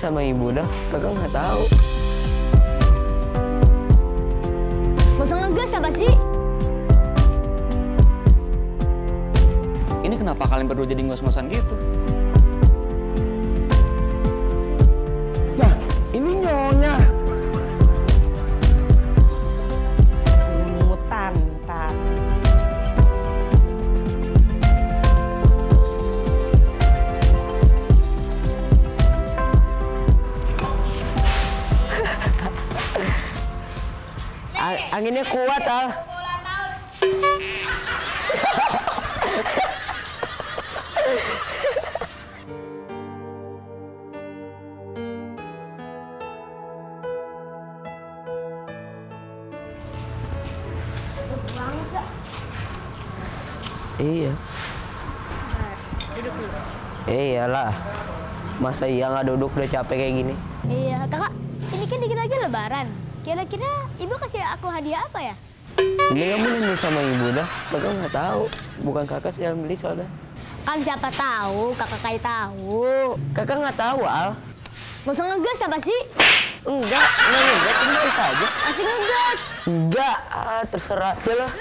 Sama ibu dah, kakak nggak tahu. Gak usah ngegas apa sih? Ini kenapa kalian berdua jadi ngos-ngosan gitu? Nah, ini nyonya. Mutan. Anginnya kuat, Al. Iya. Iyalah. Masa iya nggak duduk udah capek kayak gini? Iya, kakak. Ini kan dikit lagi lebaran. Kira-kira ibu kasih aku hadiah apa ya? Ini kamu nanya sama ibu dah. Kakak nggak tahu. Bukan kakak sih yang beli soalnya. Kan siapa tahu, kakak kayak tahu. Kakak nggak tahu, Al. Gak usah ngegas apa sih? Enggak, ngegas, ini bisa aja. Asik ngegas. Enggak, terserah aja lah.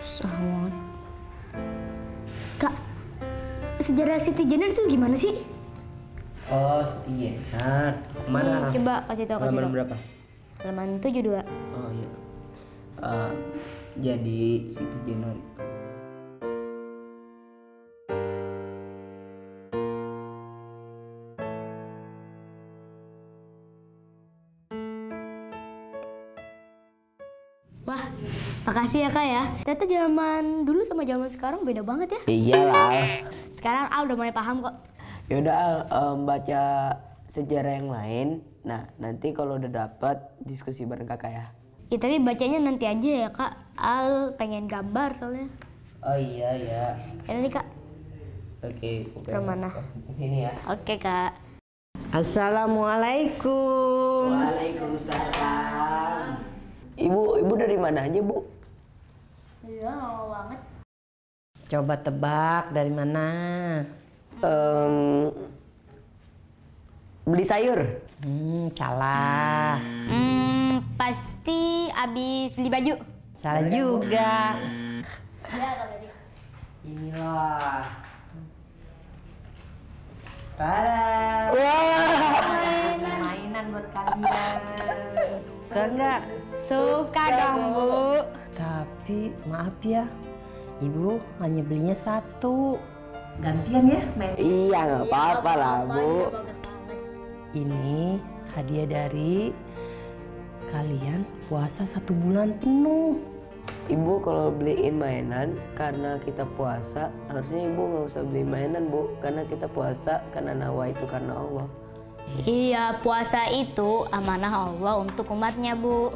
Sawon. Kak, sejarah Siti Jenar itu gimana sih? Oh, Siti Jenar. Mana? Nih, coba kasih tahu. Halaman berapa? Halaman 72. Oh iya. Jadi Siti Jenar itu. Wah, makasih ya kak ya. Ternyata zaman dulu sama zaman sekarang beda banget ya. Iyalah. Sekarang Al udah mulai paham kok. Yaudah, Al, baca sejarah yang lain. Nah, nanti kalau udah dapat diskusi bareng kakak ya. Ya tapi bacanya nanti aja ya kak. Al pengen gambar soalnya. Oh iya ya. Ya nih kak. Oke. Kemana? Ke sini ya. Oke kak. Assalamualaikum. Waalaikumsalam. Ibu dari mana aja, Bu? Iya, lama banget. Coba tebak dari mana? Beli sayur. Salah. Pasti abis beli baju. Salah juga. Iya kak berarti. Inilah. Tada. Mainan buat kalian. Suka nggak? Suka dong Bu. Tapi maaf ya, Ibu hanya belinya satu. Gantian ya main. Iya, nggak apa-apa lah, Bu. Ini hadiah dari kalian puasa 1 bulan penuh. Ibu kalau beliin mainan karena kita puasa, harusnya ibu nggak usah beli mainan, Bu. Karena kita puasa karena nawa itu karena Allah. Iya, puasa itu amanah Allah untuk umatnya Bu.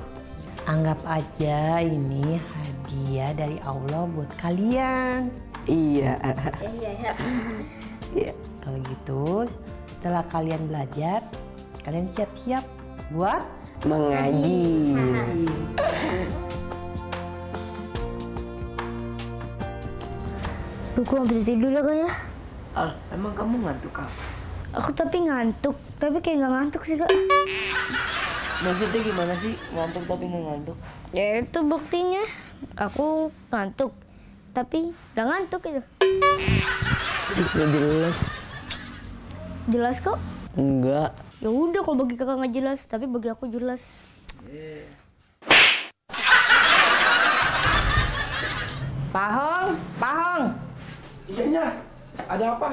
Anggap aja ini hadiah dari Allah buat kalian. Iya. Iya. Kalau gitu, setelah kalian belajar, kalian siap-siap buat Mengaji. Aku habis tidur ya kak ya. Emang kamu ngantuk, Kak? Aku tapi ngantuk, tapi kayak nggak ngantuk sih kak. Maksudnya gimana sih? Ngantuk tapi nggak ngantuk? Ya itu buktinya. Aku ngantuk, tapi nggak ngantuk gitu. Nggak jelas. Jelas kok? Enggak. Ya udah kalau bagi kakak nggak jelas, tapi bagi aku jelas. Pak Hong. Iya, ada apa?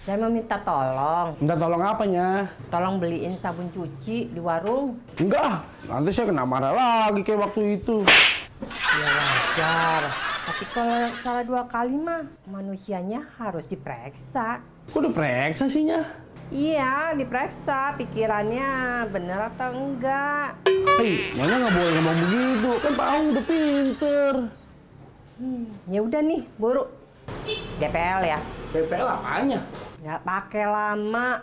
Saya mau minta tolong. Minta tolong apanya? Tolong beliin sabun cuci di warung. Enggak, nanti saya kena marah lagi kayak waktu itu. Ya wajar. Tapi kalau salah 2 kali mah manusianya harus diperiksa. Kok udah periksa sihnya? Iya, diperiksa pikirannya bener atau enggak. Hei, Nyonya nggak boleh ngomong begitu. Kan Pak Aung udah pinter. Ya udah nih, buru. GPL ya. PPL apanya? Nggak pakai lama.